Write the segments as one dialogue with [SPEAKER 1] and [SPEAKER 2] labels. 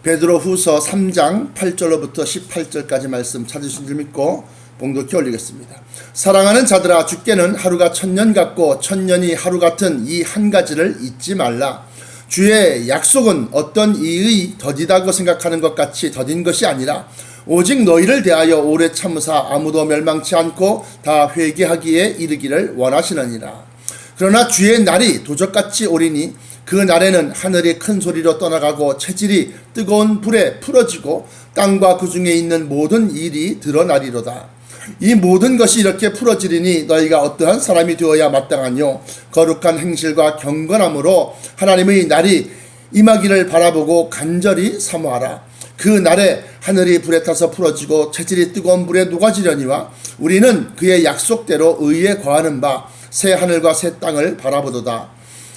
[SPEAKER 1] 베드로후서 3장 8절로부터 18절까지 말씀 찾으신 줄 믿고 봉독해 올리겠습니다. 사랑하는 자들아, 주께는 하루가 천년 같고 천년이 하루 같은 이 한 가지를 잊지 말라. 주의 약속은 어떤 이의 더디다고 생각하는 것 같이 더딘 것이 아니라 오직 너희를 대하여 오래 참으사 아무도 멸망치 않고 다 회개하기에 이르기를 원하시느니라. 그러나 주의 날이 도적같이 오리니 그 날에는 하늘이 큰 소리로 떠나가고 체질이 뜨거운 불에 풀어지고 땅과 그 중에 있는 모든 일이 드러나리로다. 이 모든 것이 이렇게 풀어지리니 너희가 어떠한 사람이 되어야 마땅하뇨. 거룩한 행실과 경건함으로 하나님의 날이 임하기를 바라보고 간절히 사모하라. 그 날에 하늘이 불에 타서 풀어지고 체질이 뜨거운 불에 녹아지려니와 우리는 그의 약속대로 의에 거하는 바 새 하늘과 새 땅을 바라보도다.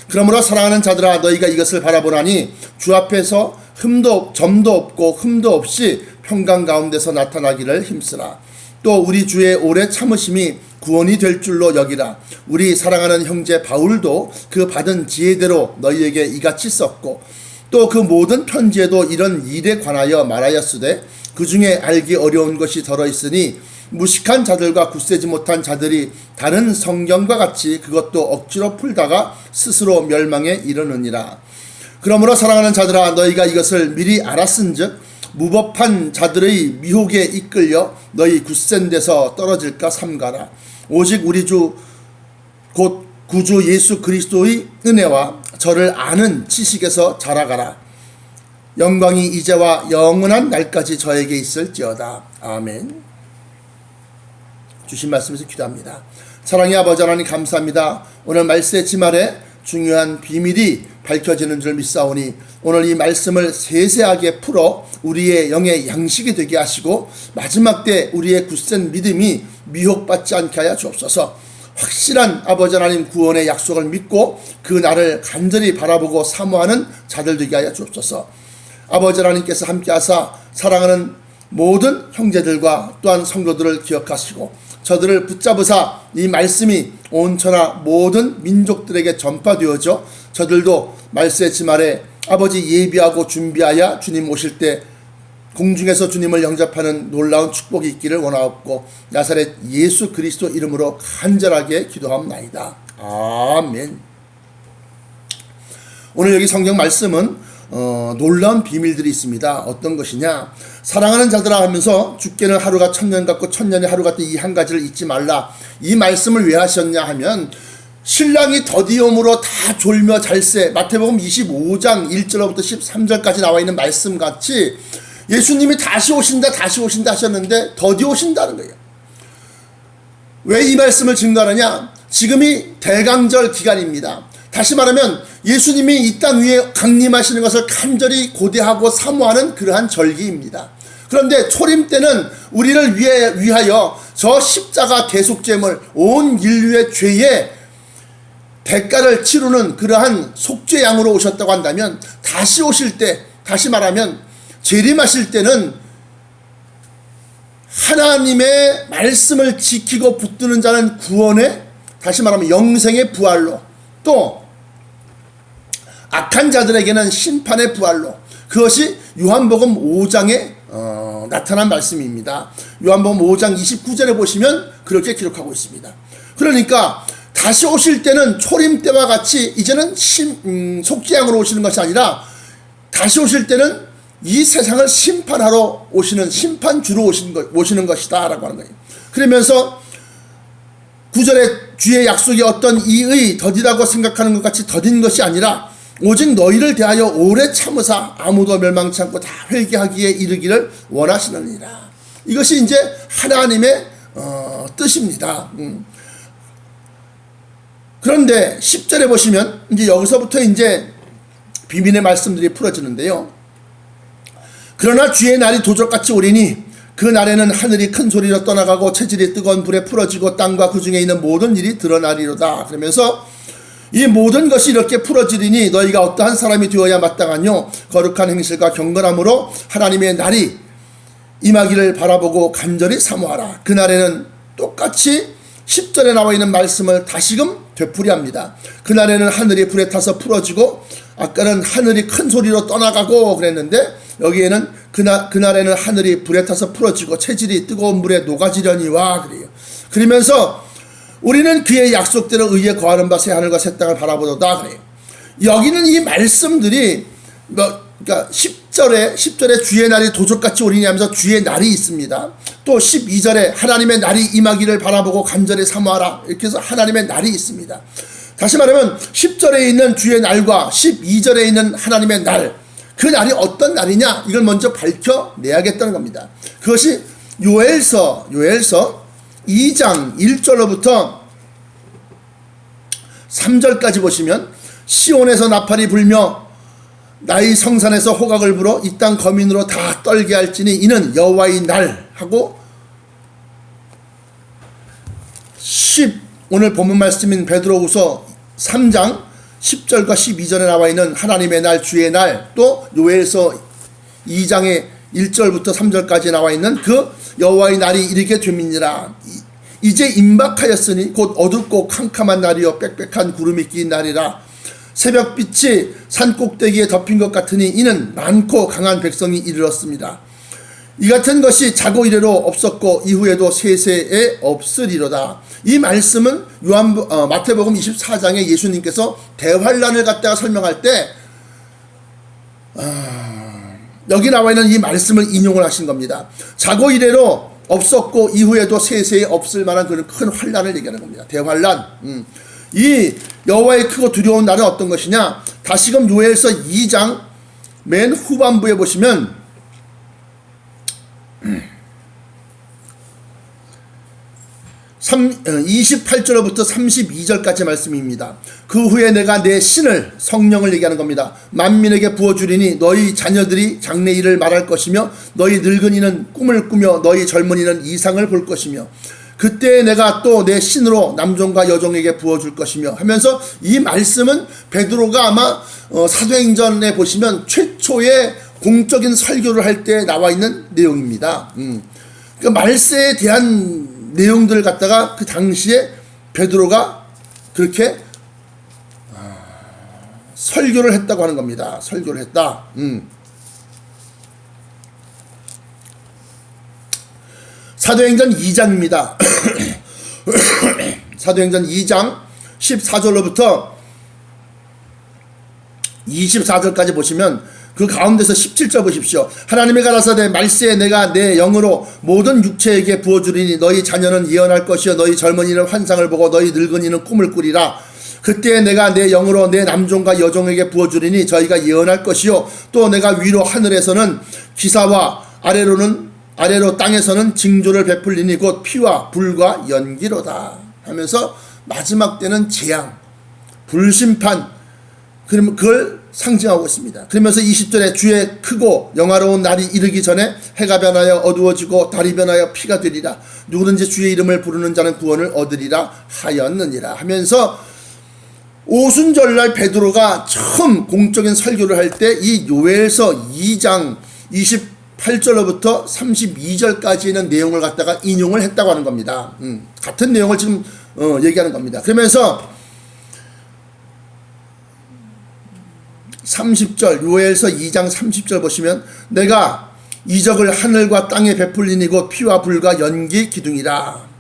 [SPEAKER 1] 그러므로 사랑하는 자들아, 너희가 이것을 바라보나니 주 앞에서 점도 없고 흠도 없이 평강 가운데서 나타나기를 힘쓰라. 또 우리 주의 오래 참으심이 구원이 될 줄로 여기라. 우리 사랑하는 형제 바울도 그 받은 지혜대로 너희에게 이같이 썼고 또 그 모든 편지에도 이런 일에 관하여 말하였으되 그 중에 알기 어려운 것이 더러있으니 무식한 자들과 굳세지 못한 자들이 다른 성경과 같이 그것도 억지로 풀다가 스스로 멸망에 이르느니라. 그러므로 사랑하는 자들아, 너희가 이것을 미리 알았은즉 무법한 자들의 미혹에 이끌려 너희 굳센 데서 떨어질까 삼가라. 오직 우리 주 곧 구주 예수 그리스도의 은혜와 저를 아는 지식에서 자라가라. 영광이 이제와 영원한 날까지 저에게 있을지어다. 아멘. 주신 말씀에서 기도합니다. 사랑의 아버지 하나님, 감사합니다. 오늘 말씀의 지말에 중요한 비밀이 밝혀지는 줄 믿사오니 오늘 이 말씀을 세세하게 풀어 우리의 영의 양식이 되게 하시고 마지막 때 우리의 굳센 믿음이 미혹받지 않게 하여 주옵소서. 확실한 아버지 하나님 구원의 약속을 믿고 그 날을 간절히 바라보고 사모하는 자들 되게 하여 주옵소서. 아버지 하나님께서 함께하사 사랑하는 모든 형제들과 또한 성도들을 기억하시고 저들을 붙잡으사 이 말씀이 온 천하 모든 민족들에게 전파되어져 저들도 말세의 지말에 아버지 예비하고 준비하여 주님 오실 때 공중에서 주님을 영접하는 놀라운 축복이 있기를 원하옵고 나사렛 예수 그리스도 이름으로 간절하게 기도합나이다. 아멘. 오늘 여기 성경 말씀은 놀라운 비밀들이 있습니다. 어떤 것이냐? 사랑하는 자들아 하면서 주께는 하루가 천년 같고 천년이 하루 같은 이 한 가지를 잊지 말라. 이 말씀을 왜 하셨냐 하면 신랑이 더디움으로 다 졸며 잘세, 마태복음 25장 1절부터 13절까지 나와 있는 말씀같이 예수님이 다시 오신다 하셨는데 더디 오신다는 거예요. 왜 이 말씀을 증거하느냐? 지금이 대강절 기간입니다. 다시 말하면 예수님이 이 땅 위에 강림하시는 것을 간절히 고대하고 사모하는 그러한 절기입니다. 그런데 초림 때는 우리를 위하여 저 십자가 대속제물, 온 인류의 죄의 대가를 치르는 그러한 속죄양으로 오셨다고 한다면 다시 오실 때, 다시 말하면 재림하실 때는 하나님의 말씀을 지키고 붙드는 자는 구원의, 다시 말하면 영생의 부활로, 또 악한 자들에게는 심판의 부활로, 그것이 요한복음 5장에 나타난 말씀입니다. 요한복음 5장 29절에 보시면 그렇게 기록하고 있습니다. 그러니까 다시 오실 때는 초림 때와 같이 이제는 속죄양으로 오시는 것이 아니라 다시 오실 때는 이 세상을 심판하러 오시는 심판주로 오시는 것이다 라고 하는 거예요. 그러면서 9절에 주의 약속이 어떤 이의 더디다고 생각하는 것 같이 더딘 것이 아니라 오직 너희를 대하여 오래 참으사 아무도 멸망치 않고 다 회개하기에 이르기를 원하시느니라. 이것이 이제 하나님의 뜻입니다. 그런데 10절에 보시면 이제 여기서부터 이제 비밀의 말씀들이 풀어지는데요. 그러나 주의 날이 도적같이 오리니 그 날에는 하늘이 큰 소리로 떠나가고 체질이 뜨거운 불에 풀어지고 땅과 그 중에 있는 모든 일이 드러나리로다. 그러면서 이 모든 것이 이렇게 풀어지리니 너희가 어떠한 사람이 되어야 마땅하뇨. 거룩한 행실과 경건함으로 하나님의 날이 임하기를 바라보고 간절히 사모하라. 그날에는 똑같이 10절에 나와 있는 말씀을 다시금 되풀이합니다. 그날에는 하늘이 불에 타서 풀어지고, 아까는 하늘이 큰 소리로 떠나가고 그랬는데, 여기에는 그날에는 하늘이 불에 타서 풀어지고 체질이 뜨거운 물에 녹아지려니와 그래요. 그러면서 우리는 그의 약속대로 의에 거하는 바 새 하늘과 새 땅을 바라보도다 그래요. 여기는 이 말씀들이 그러니까 10절에 주의 날이 도적같이 오리니 하면서 주의 날이 있습니다. 또 12절에 하나님의 날이 임하기를 바라보고 간절히 사모하라, 이렇게 해서 하나님의 날이 있습니다. 다시 말하면 10절에 있는 주의 날과 12절에 있는 하나님의 날, 그 날이 어떤 날이냐, 이걸 먼저 밝혀내야겠다는 겁니다. 그것이 요엘서 2장 1절로부터 3절까지 보시면, 시온에서 나팔이 불며 나의 성산에서 호각을 불어 이 땅 거민으로 다 떨게 할지니 이는 여호와의 날 하고, 오늘 본문 말씀인 베드로후서 3장 10절과 12절에 나와 있는 하나님의 날, 주의 날, 또 요엘서 2장의 1절부터 3절까지 나와 있는 그 여호와의 날이 이르게 됨이니라. 이제 임박하였으니 곧 어둡고 캄캄한 날이요 빽빽한 구름이 낀 날이라. 새벽빛이 산꼭대기에 덮인 것 같으니 이는 많고 강한 백성이 이르렀습니다. 이 같은 것이 자고 이래로 없었고 이후에도 세세에 없으리로다. 이 말씀은 마태복음 24장에 예수님께서 대환란을 갖다가 설명할 때 여기 나와 있는 이 말씀을 인용을 하신 겁니다. 자고 이래로 없었고 이후에도 세세에 없을 만한 그런 큰 환란을 얘기하는 겁니다. 대환란. 이 여호와의 크고 두려운 날은 어떤 것이냐? 다시금 요엘서 2장 맨 후반부에 보시면 28절부터 32절까지 말씀입니다. 그 후에 내가 내 신을, 성령을 얘기하는 겁니다, 만민에게 부어주리니 너희 자녀들이 장래일을 말할 것이며 너희 늙은이는 꿈을 꾸며 너희 젊은이는 이상을 볼 것이며 그때 내가 또 내 신으로 남종과 여종에게 부어줄 것이며 하면서, 이 말씀은 베드로가 아마 사도행전에 보시면 최초의 공적인 설교를 할 때 나와 있는 내용입니다. 그 말세에 대한 내용들을 갖다가 그 당시에 베드로가 그렇게 설교를 했다고 하는 겁니다. 설교를 했다. 사도행전 2장입니다. 사도행전 2장 14절로부터 24절까지 보시면 그 가운데서 17절 보십시오. 하나님이 가라사대 말세에 내가 내 영으로 모든 육체에게 부어주리니 너희 자녀는 예언할 것이요 너희 젊은이는 환상을 보고 너희 늙은이는 꿈을 꾸리라. 그때 내가 내 영으로 내 남종과 여종에게 부어주리니 저희가 예언할 것이요 또 내가 위로 하늘에서는 기사와 아래로 땅에서는 징조를 베풀리니 곧 피와 불과 연기로다 하면서 마지막 때는 재앙, 불심판, 그러면 그걸 상징하고 있습니다. 그러면서 20절에 주의 크고 영화로운 날이 이르기 전에 해가 변하여 어두워지고 달이 변하여 피가 되리라. 누구든지 주의 이름을 부르는 자는 구원을 얻으리라 하였느니라 하면서, 오순절날 베드로가 처음 공적인 설교를 할 때 이 요엘서 2장 28절로부터 32절까지는 내용을 갖다가 인용을 했다고 하는 겁니다. 같은 내용을 지금 얘기하는 겁니다. 그러면서 30절, 요엘서 2장 30절 보시면 내가 이적을 하늘과 땅에 베풀리니 곧 피와 불과 연기 기둥이라.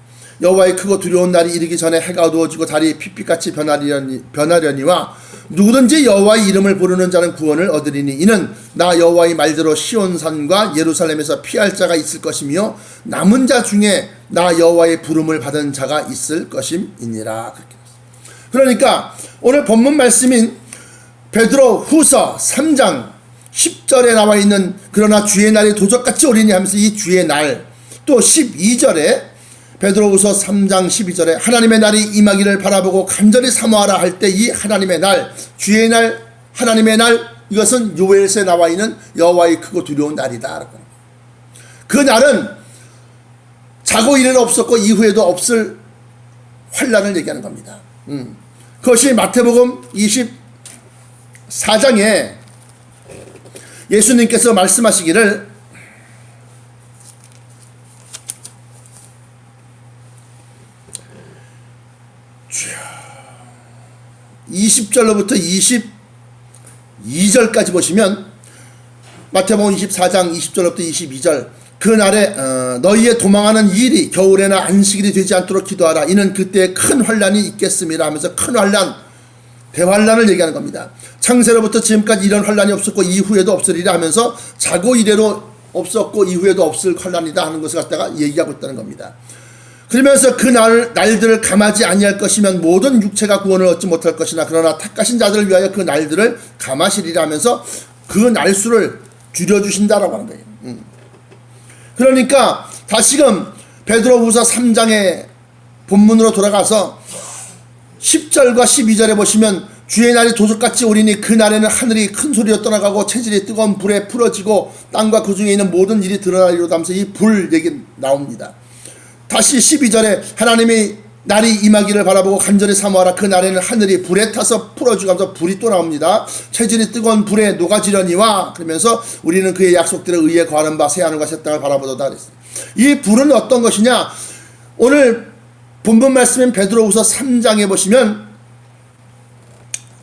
[SPEAKER 1] 여호와의 크고 두려운 날이 이르기 전에 해가 어두워지고 달이 핏빛같이 변하려니와 누구든지 여호와의 이름을 부르는 자는 구원을 얻으리니 이는 나 여호와의 말대로 시온산과 예루살렘에서 피할 자가 있을 것이며 남은 자 중에 나 여호와의 부름을 받은 자가 있을 것임이니라. 그러니까 오늘 본문 말씀인 베드로 후서 3장 10절에 나와 있는 그러나 주의 날이 도적같이 오리니 하면서 이 주의 날, 또 12절에 베드로후서 3장 12절에 하나님의 날이 임하기를 바라보고 간절히 사모하라 할 때 이 하나님의 날, 주의 날, 하나님의 날, 이것은 요엘서에 나와 있는 여호와의 크고 두려운 날이다. 그 날은 자고 이래로 없었고 이후에도 없을 환란을 얘기하는 겁니다. 그것이 마태복음 24장에 예수님께서 말씀하시기를 20절로부터 22절까지 보시면 마태복음 24장 20절로부터 22절 그날에 너희의 도망하는 일이 겨울에나 안식일이 되지 않도록 기도하라. 이는 그때에 큰 환란이 있겠습니다 하면서 큰 환란, 대환란을 얘기하는 겁니다. 창세로부터 지금까지 이런 환란이 없었고 이후에도 없으리라 하면서 자고 이래로 없었고 이후에도 없을 환란이다 하는 것을 갖다가 얘기하고 있다는 겁니다. 그러면서 그 날들을 감하지 아니할 것이면 모든 육체가 구원을 얻지 못할 것이나 그러나 택하신 자들을 위하여 그 날들을 감하시리라 하면서 그 날수를 줄여주신다라고 하는 거예요. 그러니까 다시금 베드로후서 3장의 본문으로 돌아가서 10절과 12절에 보시면 주의 날이 도적같이 오리니 그 날에는 하늘이 큰 소리로 떠나가고 체질이 뜨거운 불에 풀어지고 땅과 그 중에 있는 모든 일이 드러나리로다 하면서 이 불 얘기 나옵니다. 다시 12절에 하나님이 날이 임하기를 바라보고 간절히 사모하라. 그 날에는 하늘이 불에 타서 풀어주고 하면서 불이 또 나옵니다. 체질이 뜨거운 불에 녹아지려니와 그러면서 우리는 그의 약속대로 의에 거하는 바 새하늘과 새 땅을 바라보도다 그랬어요. 이 불은 어떤 것이냐, 오늘 본문 말씀인 베드로후서 3장에 보시면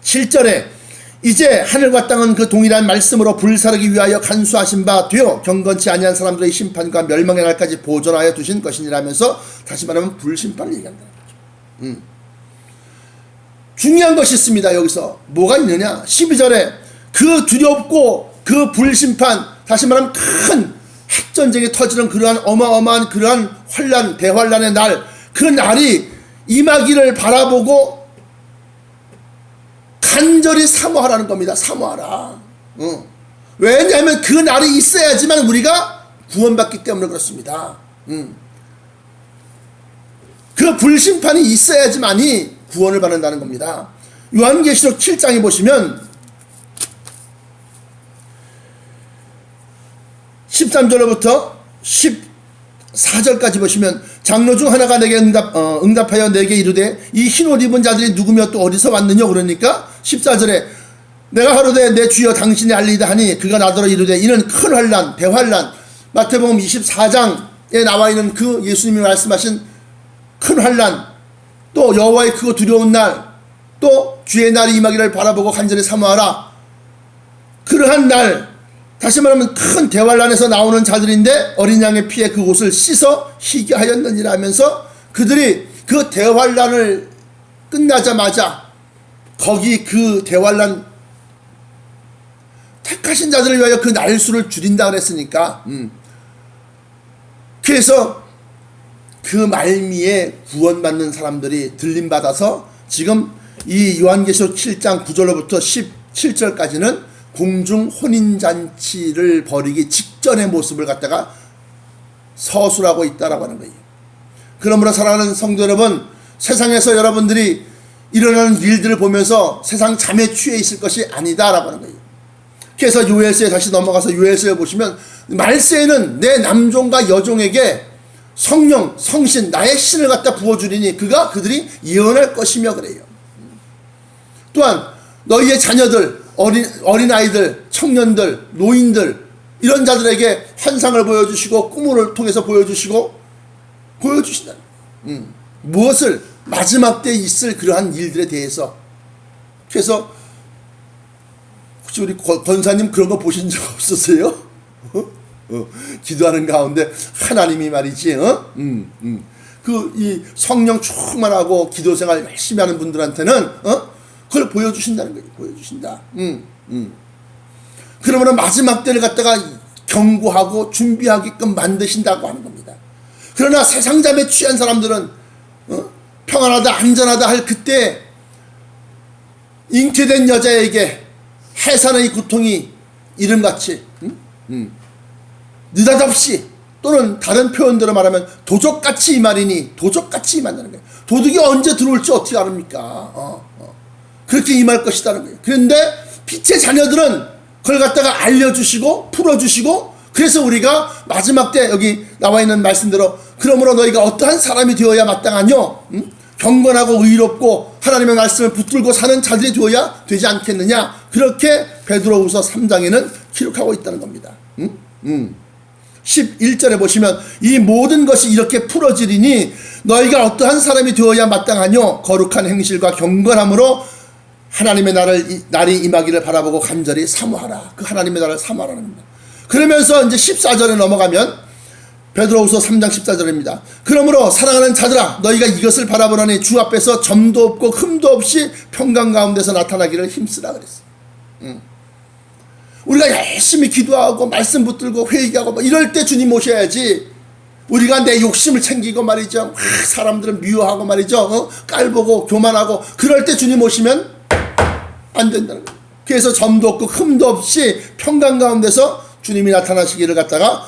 [SPEAKER 1] 7절에 이제 하늘과 땅은 그 동일한 말씀으로 불사르기 위하여 간수하신 바 되어 경건치 아니한 사람들의 심판과 멸망의 날까지 보존하여 두신 것이니라면서 다시 말하면 불심판을 얘기한다는 거죠. 중요한 것이 있습니다. 여기서 뭐가 있느냐, 12절에 그 두렵고 그 불심판, 다시 말하면 큰 핵전쟁이 터지는 그러한 어마어마한 그러한 환란, 대환란의 날, 그 날이 임하기를 바라보고 간절히 사모하라는 겁니다. 사모하라. 왜냐하면 그 날이 있어야지만 우리가 구원받기 때문에 그렇습니다. 그 불심판이 있어야지만이 구원을 받는다는 겁니다. 요한계시록 7장에 보시면 13절로부터 14절까지 보시면 장로 중 하나가 내게 응답하여 내게 이르되 이 흰옷 입은 자들이 누구며 또 어디서 왔느냐. 그러니까 14절에 내가 하루되 내 주여 당신이 알리이다 하니 그가 나더러 이르되 이는 큰 환란, 대환란, 마태복음 24장에 나와 있는 그 예수님이 말씀하신 큰 환란, 또 여호와의 크고 두려운 날, 또 주의 날이 임하기를 바라보고 간절히 사모하라. 그러한 날, 다시 말하면 큰 대환란에서 나오는 자들인데 어린 양의 피에 그 옷을 씻어 희게 하였느니라 하면서 그들이 그 대환란을 끝나자마자 거기 그 대환란 택하신 자들을 위하여 그 날수를 줄인다 그랬으니까 그래서 그 말미에 구원받는 사람들이 들림받아서 지금 이 요한계시록 7장 9절로부터 17절까지는 공중 혼인잔치를 벌이기 직전의 모습을 갖다가 서술하고 있다라고 하는 거예요. 그러므로 사랑하는 성도 여러분, 세상에서 여러분들이 일어나는 일들을 보면서 세상 잠에 취해 있을 것이 아니다라고 하는 거예요. 그래서 요엘서에 다시 넘어가서 요엘서에 보시면 말세에는 내 남종과 여종에게 성령, 성신, 나의 신을 갖다 부어주리니 그들이 예언할 것이며 그래요. 또한 너희의 자녀들, 어린아이들, 청년들, 노인들 이런 자들에게 환상을 보여주시고 꿈을 통해서 보여주신다. 무엇을? 마지막 때에 있을 그러한 일들에 대해서. 그래서 혹시 우리 권사님 그런 거 보신 적 없으세요? 기도하는 가운데 하나님이 말이지 이 성령 충만하고 기도생활 열심히 하는 분들한테는 그걸 보여주신다는 거예요. 보여주신다. 그러면 마지막 때를 갖다가 경고하고 준비하게끔 만드신다고 하는 겁니다. 그러나 세상 잠에 취한 사람들은 평안하다 안전하다 할 그때 잉태된 여자에게 해산의 고통이 이름같이 느닷없이, 또는 다른 표현대로 말하면 도적같이 임하리니, 도적같이 임한다는 거예요. 도둑이 언제 들어올지 어떻게 아릅니까? 그렇게 임할 것이다는 거예요. 그런데 빛의 자녀들은 그걸 갖다가 알려주시고 풀어주시고, 그래서 우리가 마지막 때 여기 나와 있는 말씀대로 그러므로 너희가 어떠한 사람이 되어야 마땅하뇨? 경건하고 의롭고 하나님의 말씀을 붙들고 사는 자들이 되어야 되지 않겠느냐? 그렇게 베드로후서 3장에는 기록하고 있다는 겁니다. 11절에 보시면 이 모든 것이 이렇게 풀어지리니 너희가 어떠한 사람이 되어야 마땅하뇨? 거룩한 행실과 경건함으로 하나님의 날이 임하기를 바라보고 간절히 사모하라. 그 하나님의 날을 사모하라는 겁니다. 그러면서 이제 14절에 넘어가면 베드로후서 3장 14절입니다. 그러므로 사랑하는 자들아 너희가 이것을 바라보라니 주 앞에서 점도 없고 흠도 없이 평강 가운데서 나타나기를 힘쓰라 그랬어요. 우리가 열심히 기도하고 말씀 붙들고 회개하고 뭐 이럴 때 주님 오셔야지, 우리가 내 욕심을 챙기고 말이죠, 사람들은 미워하고 말이죠, 깔보고 교만하고 그럴 때 주님 오시면 안 된다는 거예요. 그래서 점도 없고 흠도 없이 평강 가운데서 주님이 나타나시기를 갖다가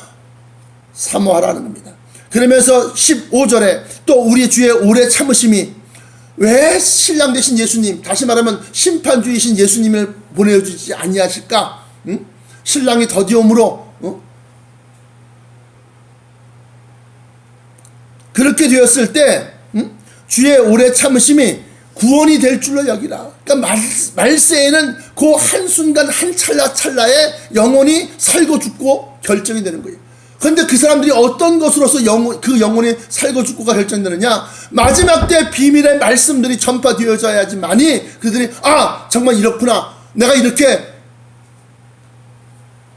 [SPEAKER 1] 사모하라는 겁니다. 그러면서 15절에 또 우리 주의 오래 참으심이, 왜 신랑 되신 예수님, 다시 말하면 심판주이신 예수님을 보내주지 아니하실까? 신랑이 더디옴으로 그렇게 되었을 때 주의 오래 참으심이 구원이 될 줄로 여기라. 그러니까 말세에는 그 한순간 한 찰나에 영혼이 살고 죽고 결정이 되는 거예요. 그런데 그 사람들이 어떤 것으로서 그 영혼이 살고 죽고가 결정되느냐, 마지막 때 비밀의 말씀들이 전파되어져야지만이 그들이 정말 이렇구나, 내가 이렇게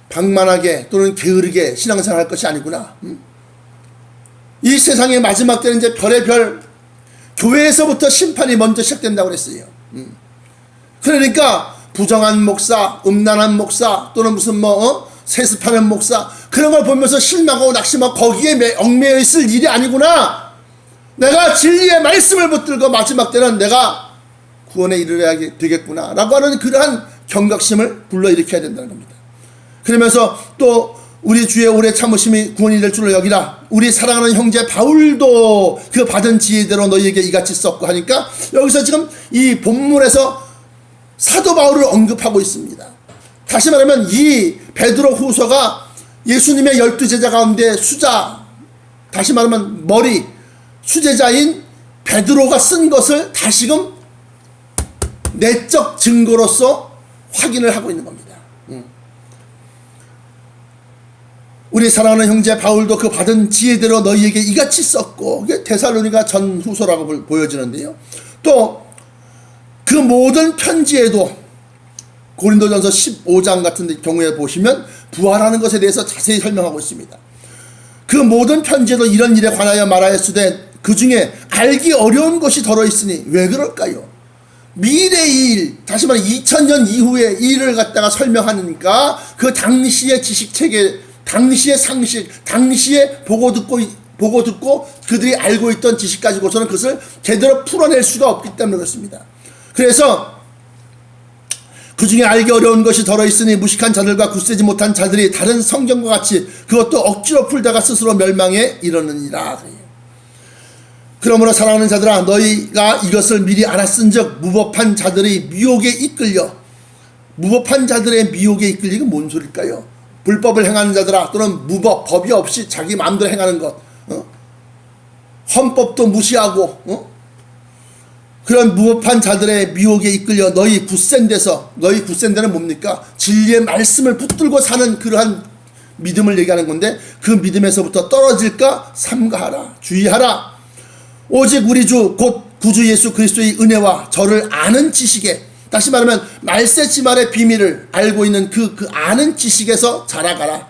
[SPEAKER 1] 방만하게 또는 게으르게 신앙생활 할 것이 아니구나. 이 세상의 마지막 때는 이제 별의 별, 교회에서부터 심판이 먼저 시작된다고 그랬어요. 그러니까 부정한 목사, 음란한 목사, 또는 무슨 세습하는 목사, 그런 걸 보면서 실망하고 낙심하고 거기에 얽매여 있을 일이 아니구나. 내가 진리의 말씀을 붙들고 마지막 때는 내가 구원에 이르러야 되겠구나 라고 하는 그러한 경각심을 불러일으켜야 된다는 겁니다. 그러면서 또 우리 주의 오래 참으심이 구원이 될 줄로 여기라. 우리 사랑하는 형제 바울도 그 받은 지혜대로 너희에게 이같이 썼고 하니까, 여기서 지금 이 본문에서 사도 바울을 언급하고 있습니다. 다시 말하면 이 베드로 후서가 예수님의 12제자 가운데 수자, 다시 말하면 머리, 수제자인 베드로가 쓴 것을 다시금 내적 증거로서 확인을 하고 있는 겁니다. 우리 사랑하는 형제 바울도 그 받은 지혜대로 너희에게 이같이 썼고, 이게 데살로니가 전후서라고 보여지는데요. 또 그 모든 편지에도 고린도전서 15장 같은 경우에 보시면 부활하는 것에 대해서 자세히 설명하고 있습니다. 그 모든 편지에도 이런 일에 관하여 말하였으되 그 중에 알기 어려운 것이 들어있으니 왜 그럴까요? 미래의 일, 다시 말해 2000년 이후의 일을 갖다가 설명하니까 그 당시의 지식체계, 당시의 상식, 당시에 보고 듣고 그들이 알고 있던 지식 가지고서는 그것을 제대로 풀어낼 수가 없기 때문에 그렇습니다. 그래서 그 중에 알기 어려운 것이 들어있으니 무식한 자들과 굳세지 못한 자들이 다른 성경과 같이 그것도 억지로 풀다가 스스로 멸망에 이르느니라. 그러므로 사랑하는 자들아 너희가 이것을 미리 알았은즉 무법한 자들의 미혹에 이끌려, 무법한 자들의 미혹에 이끌리는 게 뭔 소릴까요? 불법을 행하는 자들아, 또는 무법, 법이 없이 자기 마음대로 행하는 것, 헌법도 무시하고 그런 무법한 자들의 미혹에 이끌려 너희 굳센 데서, 너희 굳센 데는 뭡니까? 진리의 말씀을 붙들고 사는 그러한 믿음을 얘기하는 건데, 그 믿음에서부터 떨어질까 삼가하라, 주의하라. 오직 우리 주 곧 구주 예수 그리스도의 은혜와 저를 아는 지식에, 다시 말하면 말세지말의 비밀을 알고 있는 그 아는 지식에서 자라가라.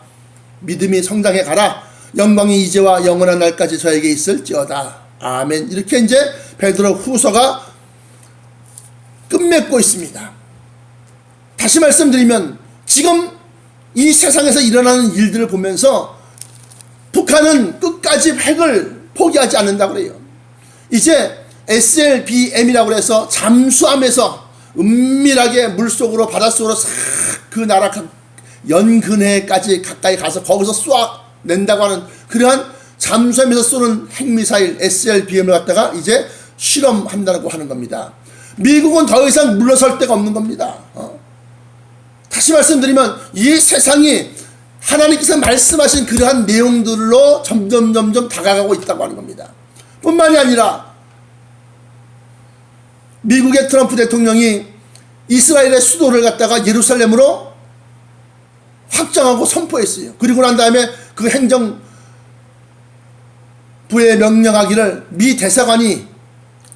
[SPEAKER 1] 믿음이 성장해 가라. 영광이 이제와 영원한 날까지 저에게 있을지어다. 아멘. 이렇게 이제 베드로 후서가 끝맺고 있습니다. 다시 말씀드리면 지금 이 세상에서 일어나는 일들을 보면서 북한은 끝까지 핵을 포기하지 않는다고 그래요. 이제 SLBM이라고 해서 잠수함에서 은밀하게 물속으로, 바닷속으로 싹 그 나라 연근해까지 가까이 가서 거기서 쏘아낸다고 하는 그러한 잠수함에서 쏘는 핵미사일 SLBM을 갖다가 이제 실험한다고 하는 겁니다. 미국은 더 이상 물러설 데가 없는 겁니다. 다시 말씀드리면 이 세상이 하나님께서 말씀하신 그러한 내용들로 점점 다가가고 있다고 하는 겁니다. 뿐만이 아니라 미국의 트럼프 대통령이 이스라엘의 수도를 갖다가 예루살렘으로 확정하고 선포했어요. 그리고 난 다음에 그 행정부에 명령하기를 미 대사관이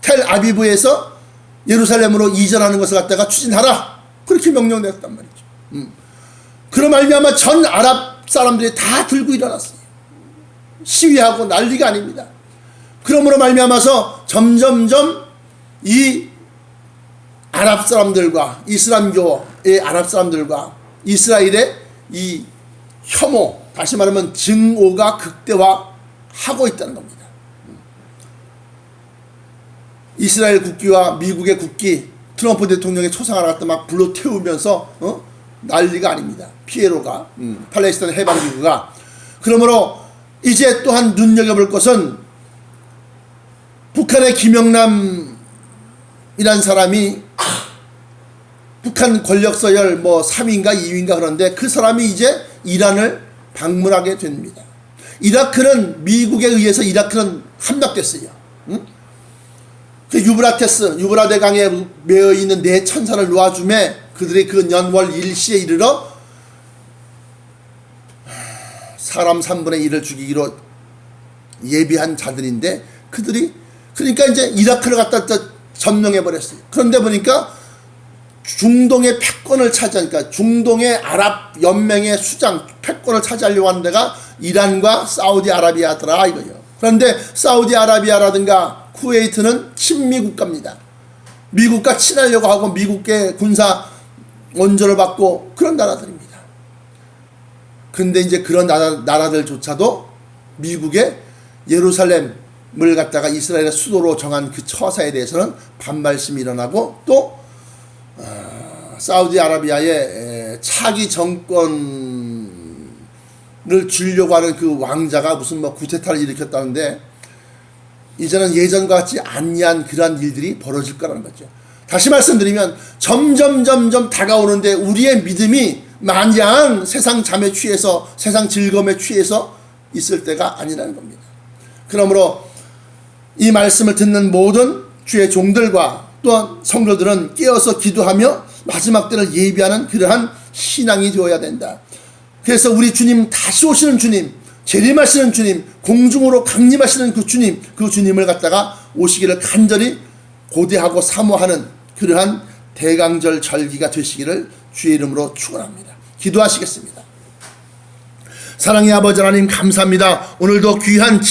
[SPEAKER 1] 텔아비브에서 예루살렘으로 이전하는 것을 갖다가 추진하라, 그렇게 명령되었단 말이죠. 그런 말미암아 전 아랍 사람들이 다 들고 일어났어요. 시위하고 난리가 아닙니다. 그러므로 말미암아서 점점점 이 아랍 사람들과 이슬람교의 아랍 사람들과 이스라엘의 이 혐오, 다시 말하면 증오가 극대화하고 있다는 겁니다. 이스라엘 국기와 미국의 국기, 트럼프 대통령의 초상화를 갖다 막 불러 태우면서 난리가 아닙니다. 피에로가, 팔레스타인 해방기구가. 그러므로 이제 또한 눈여겨볼 것은 북한의 김영남이란 사람이 북한 권력서열 3위인가 2위인가 그런데 그 사람이 이제 이란을 방문하게 됩니다. 이라크는 미국에 의해서 이라크는 함락됐어요. 그 유브라데 강에 매어 있는 네 천사를 놓아줌에 그들의 그 연월 일시에 이르러 사람 3분의 1을 죽이기로 예비한 자들인데 그들이 그러니까 이제 이라크를 갖다 점령해 버렸어요. 그런데 보니까 중동의 패권을 차지하니까 중동의 아랍 연맹의 수장 패권을 차지하려고 하는 데가 이란과 사우디아라비아더라 이거예요. 그런데 사우디아라비아라든가 쿠웨이트는 친미 국가입니다. 미국과 친하려고 하고 미국의 군사 원조를 받고 그런 나라들입니다. 근데 이제 그런 나라들조차도 미국의 예루살렘을 갖다가 이스라엘의 수도로 정한 그 처사에 대해서는 반발심이 일어나고 또 사우디아라비아의 차기 정권을 주려고 하는 그 왕자가 무슨 구테타를 일으켰다는데 이제는 예전과 같지 않니한 그러한 일들이 벌어질 거라는 거죠. 다시 말씀드리면 점점 다가오는데 우리의 믿음이 마냥 세상 잠에 취해서 세상 즐거움에 취해서 있을 때가 아니라는 겁니다. 그러므로 이 말씀을 듣는 모든 주의 종들과 또한 성도들은 깨어서 기도하며 마지막 때를 예비하는 그러한 신앙이 되어야 된다. 그래서 우리 주님, 다시 오시는 주님, 재림하시는 주님, 공중으로 강림하시는 그 주님을 갖다가 오시기를 간절히 고대하고 사모하는 그러한 대강절 절기가 되시기를 주의 이름으로 축원합니다. 기도하시겠습니다. 사랑의 아버지 하나님 감사합니다. 오늘도 귀한